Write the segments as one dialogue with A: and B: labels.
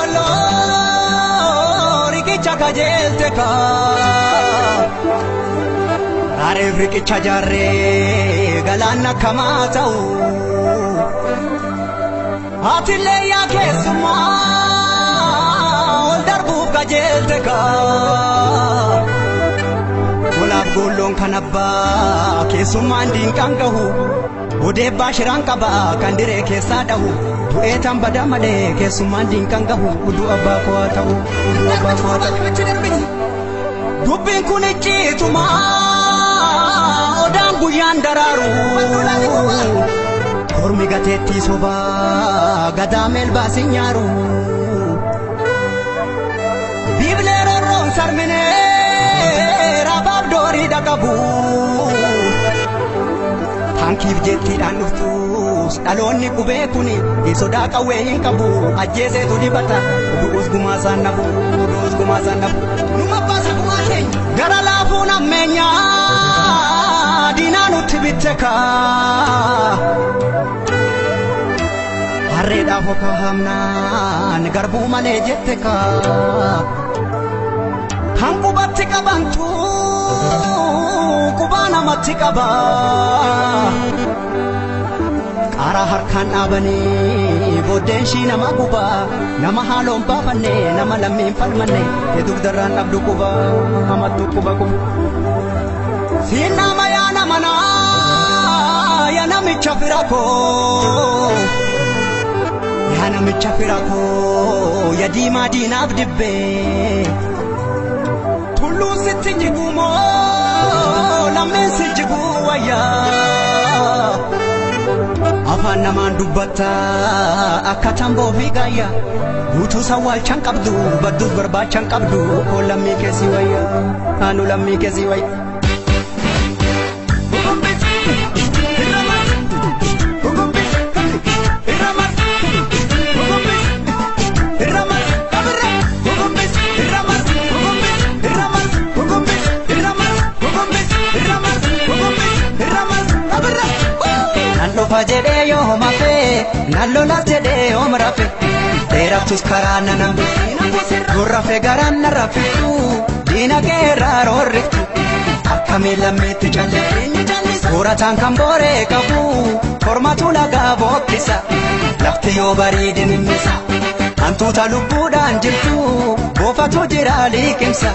A: golo rikicha kajelte ka are rikicha jarre galana kamatau atille ya kesuma darbu kajelte ka ulab golon kanabba kesuma ndin kangahu ode bashiran kaba kandire kesadahu duetan badamale kesumandin kangahu udu abako atahu dubin kunichi tuma odangu yandararu kormi gateti soba gadamel basinyaru biblero ron sarmine rabab dori dakabu Hankif jetti dan uftus dalonni kubekuni isoda kawe hinkabu ajese tu dibata udus gumasan nabu numa pasa kumake gara lafu na menya dinanu tibiteka hareda hoka hamna garbu male jetteka hanku batika bantu kubana matikaba Ara harkan abani bodenshi nama kuba nama halom papane nama lamin falmane eduk daran abdu kuba amatu kuba kuba sina maya namana ya nami chafirako ya di madina abdibbe tulu sitinjigumo lamin sijiguwaya Afan naman dubbata akatambo bigaya gutu sawal chankabdu baddu barba chankabdu lammi kesi waya anu lammi kesi waya Fajede yo mafe nallo nasede yo marafe teraftus karana nambe gurrafe garanna rafitu dina geraro riftu akamela metu challe goratan kambore kabu formatu laga bokkisa lafte yo baridin misa antu talubuda anjiltu bofatu jirali kimsa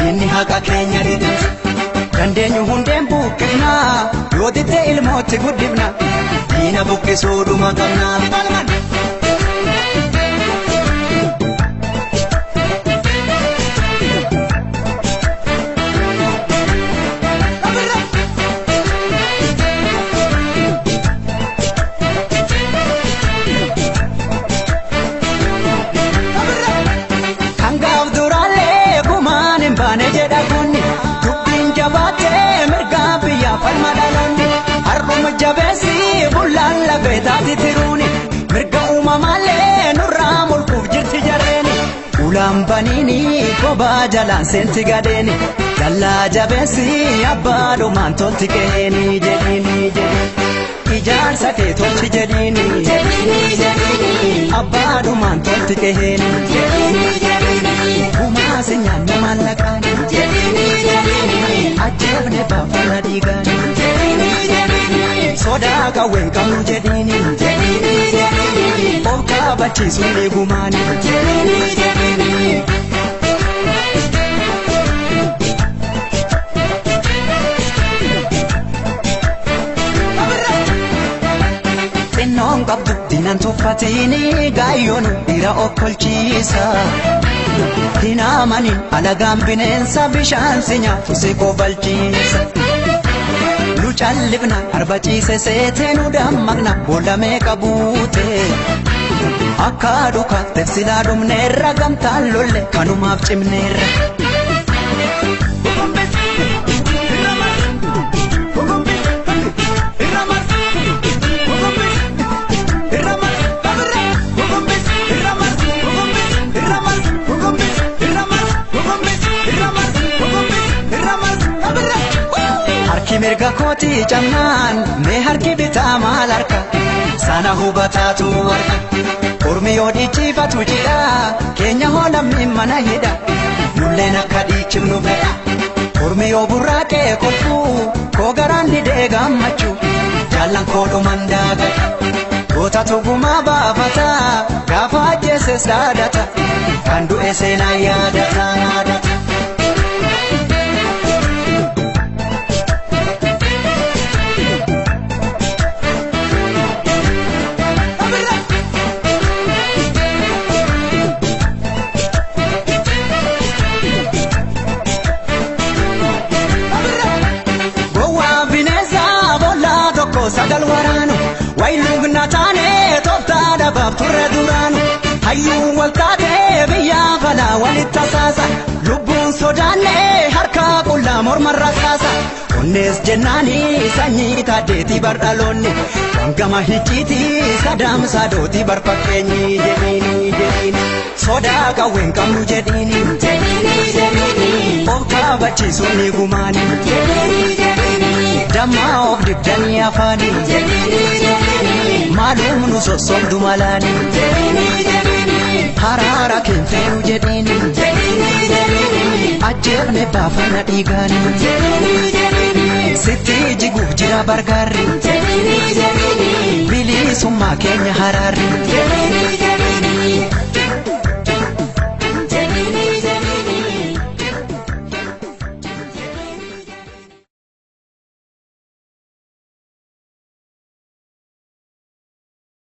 A: inni haqa kenya ridimsa Kandenyu hundem bukina yodite ilmoti gudibna Dina bukke sodu makamna Palman Kanga abdurale kumanin bane jeda kunni Jabate mergabia palmadaloni arrum jabesi bulalla betati tiruni merga umamale nuramul kufjirti jareni ulam banini koba jalan senti gadeni jalla jabesi abado mantoti keheni jedini ijar sake tolti jedini abado mantoti keheni jedini umasinya namalakani jedini ajabne bafana digani soda kawen kamu jedini oka bachi suni gumani Senon kabdu dinan tufatini gayonu dira okolchisa Tina manin alagam bineensa bishaan sinya fuse kobalchiisa Luchallifna arbachiise seeteenu dammaqna boollamee qabuute Akka duka tefsilaa dhumneerra gamtaan lolle kanumaaf cimneerra mirga kooti jamnaan mee harki bitaa maal harka sana hubataatu warra ormi yoo dhiichifatu jidha keenya hoolamni mana hidha nulleen akka dhiichifnu fedha ormi yoo burraaqee kolfuu koo garaan didee gammachuu jaallan koo dhuman daagata goota tugumaa baafata gaafa ajjeeses dhaadata kan du'e seenaa yaadata. Sagal waraanu wayluu gnataane tooftaadha baafturre duraanu hayyuu waltaatee biyyaa falaa walitti tasaasa lubbuun sodaannee harkaa qullaa mormarra rasaasa onnees jennaanii sanyii taaddeetii bardhaloonni wangama hicciitii sadaamsaa dootii barfakkeenyii jedhiini sodaa qawween qabnu jedhiini of kaabachiisuun ni gumaani damma of dibdanii afaani maalum nu sossobdu malaani haraara keenfeenu jedhiini ajjeefne baafana dhiigaani sitti jiguuf jira bargaarri bilisummaa keenya haraarri